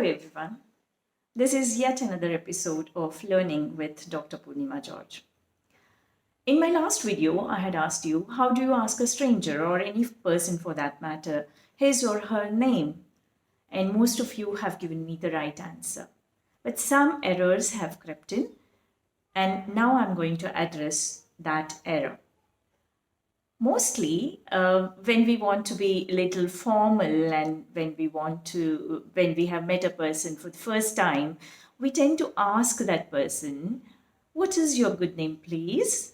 everyone. This is yet another episode of Learning with Dr. Poornima George. In my last video, I had asked you, how do you ask a stranger or any person for that matter his or her name? And most of you have given me the right answer. But some errors have crept in, and now I'm going to address that error. Mostly, when we want to be a little formal and when we have met a person for the first time, we tend to ask that person, "What is your good name, please?"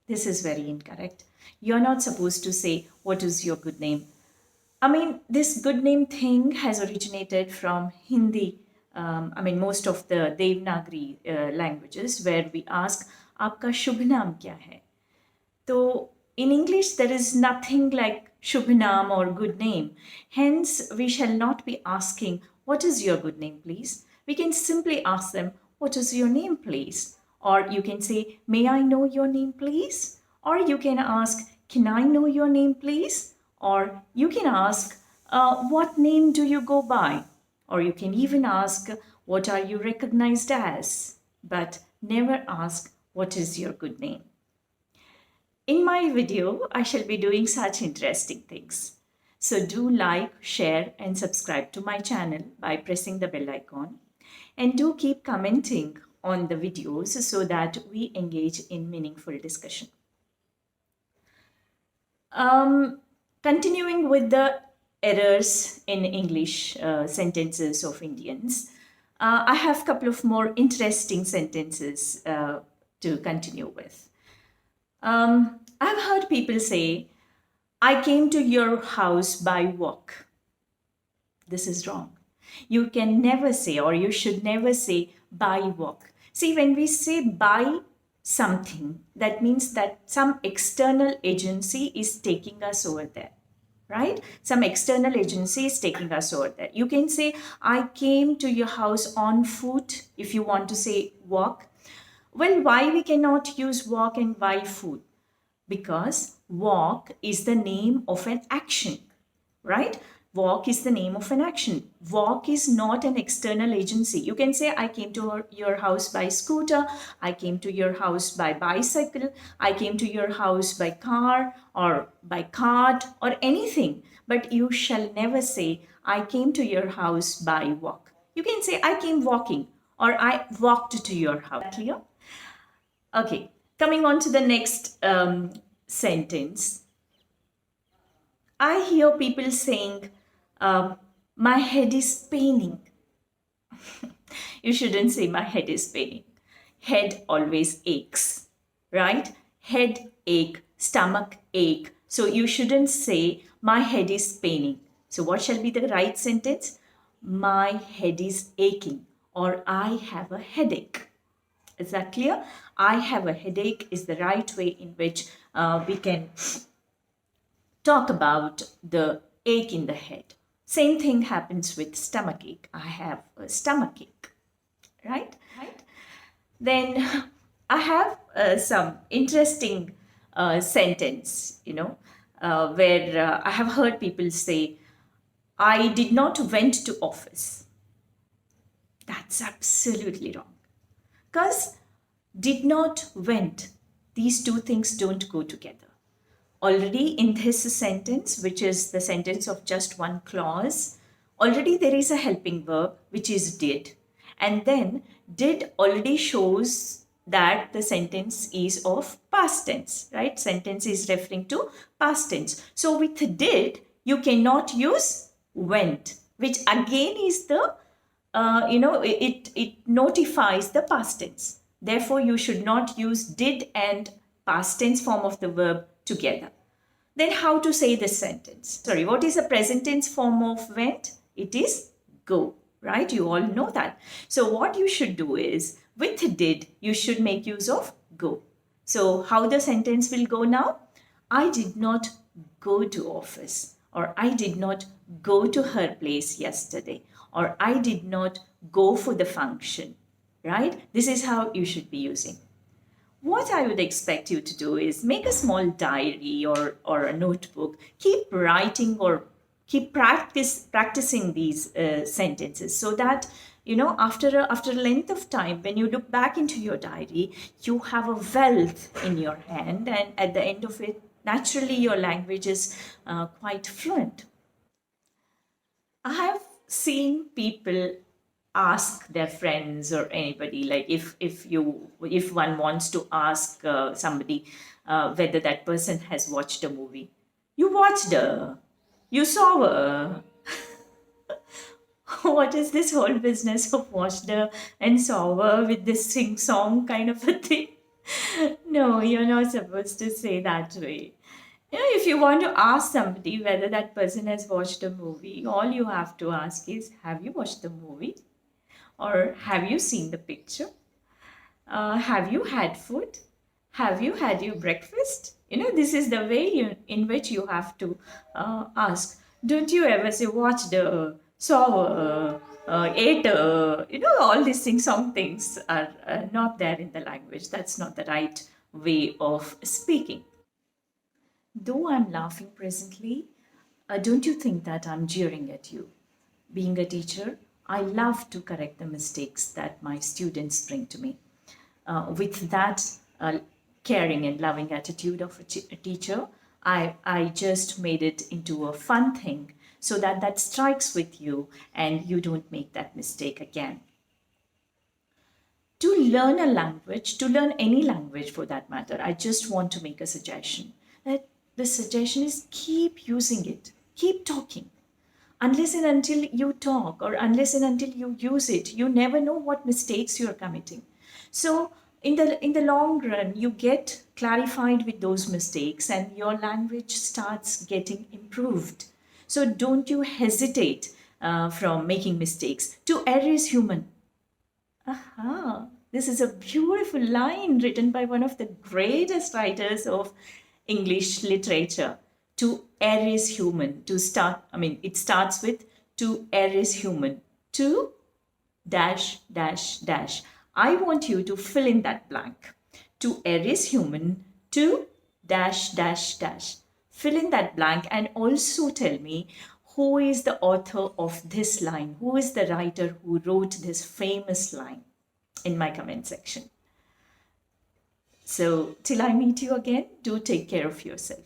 This is very incorrect. You're not supposed to say, "What is your good name?" This good name thing has originated from Hindi. Most of the Devanagari languages where we ask, "Aapka shubh naam kya hai?" So in English, there is nothing like Shubh Naam or good name. Hence, we shall not be asking, "What is your good name, please?" We can simply ask them, "What is your name, please?" Or you can say, "May I know your name, please?" Or you can ask, "Can I know your name, please?" Or you can ask, "What name do you go by?" Or you can even ask, "What are you recognized as?" But never ask, "What is your good name?" In my video, I shall be doing such interesting things. So do like, share and subscribe to my channel by pressing the bell icon. And do keep commenting on the videos so that we engage in meaningful discussion. Continuing with the errors in English sentences of Indians, I have a couple of more interesting sentences to continue with. I've heard people say, "I came to your house by walk." This is wrong. You can never say, or you should never say, "by walk." See, when we say by something, that means that some external agency is taking us over there, right? Some external agency is taking us over there. You can say, "I came to your house on foot," if you want to say walk. Well, why we cannot use walk and by foot? Because walk is the name of an action, right? Walk is the name of an action. Walk is not an external agency. You can say, "I came to your house by scooter," "I came to your house by bicycle," "I came to your house by car," or by cart, or anything. But you shall never say, "I came to your house by walk." You can say, "I came walking," or "I walked to your house." Clear? Okay, coming on to the next sentence. I hear people saying, "My head is paining." You shouldn't say "my head is paining." Head always aches, right? Head ache, stomach ache. So you shouldn't say "my head is paining." So what shall be the right sentence? "My head is aching," or "I have a headache." Is that clear? "I have a headache" is the right way in which we can talk about the ache in the head. Same thing happens with stomach ache. "I have a stomach ache," right? Then I have some interesting sentence, where I have heard people say, "I did not went to office." That's absolutely wrong. Because did not went, these two things don't go together. Already in this sentence, which is the sentence of just one clause, already there is a helping verb, which is did. And then did already shows that the sentence is of past tense, right? Sentence is referring to past tense. So with did, you cannot use went, which again is the it notifies the past tense. Therefore, you should not use did and past tense form of the verb together. Then how to say this sentence? Sorry, what is the present tense form of went? It is go, right? You all know that. So what you should do is, with did, you should make use of go. So how the sentence will go now? "I did not go to office," or "I did not go to her place yesterday," or "I did not go for the function," right? This is how you should be using. What I would expect you to do is make a small diary or a notebook. Keep writing or Keep practicing these sentences, so that after a length of time, when you look back into your diary, you have a wealth in your hand, and at the end of it, naturally your language is quite fluent. I have seen people ask their friends or anybody, like if one wants to ask somebody whether that person has watched a movie. You watched her. You saw her. What is this whole business of watched her and saw her with this sing song kind of a thing? No, you're not supposed to say that way. If you want to ask somebody whether that person has watched a movie, all you have to ask is, have you watched the movie? Or have you seen the picture? Have you had food? Have you had your breakfast? This is the way in which you have to ask. Don't you ever say, watched, saw, ate, all these things, some things are not there in the language. That's not the right way of speaking. Though I'm laughing presently, don't you think that I'm jeering at you? Being a teacher, I love to correct the mistakes that my students bring to me. With that caring and loving attitude of a teacher, I just made it into a fun thing, so that strikes with you and you don't make that mistake again. To learn a language, to learn any language for that matter, I just want to make a suggestion. That the suggestion is, keep using it, keep talking. Unless and until you talk, or unless and until you use it, you never know what mistakes you're committing. So in the long run, you get clarified with those mistakes and your language starts getting improved. So don't you hesitate from making mistakes. To err is human. Aha, this is a beautiful line written by one of the greatest writers of English literature. To err is human. It starts with, to err is human. To dash, dash, dash. I want you to fill in that blank. To err is human. To dash, dash, dash. Fill in that blank and also tell me who is the author of this line. Who is the writer who wrote this famous line in my comment section. So till I meet you again, do take care of yourself.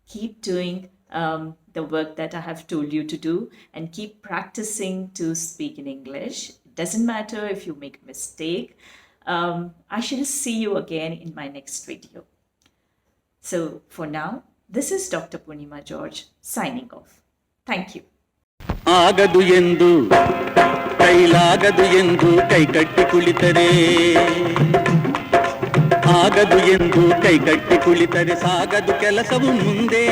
Keep doing the work that I have told you to do, and keep practicing to speak in English. It doesn't matter if you make a mistake. I shall see you again in my next video. So for now, this is Dr. Poornima George signing off. Thank you. ಆಗದು ಎಂದು ಕೈಲಾಗದು ಎಂದು ಕೈಕಟ್ಟಿ ಕುಳಿತರೆ, ಆಗದು ಎಂದು ಕೈಕಟ್ಟಿ ಕುಳಿತರೆ ಸಾಗದು ಕೆಲಸವು ಮುಂದೆ.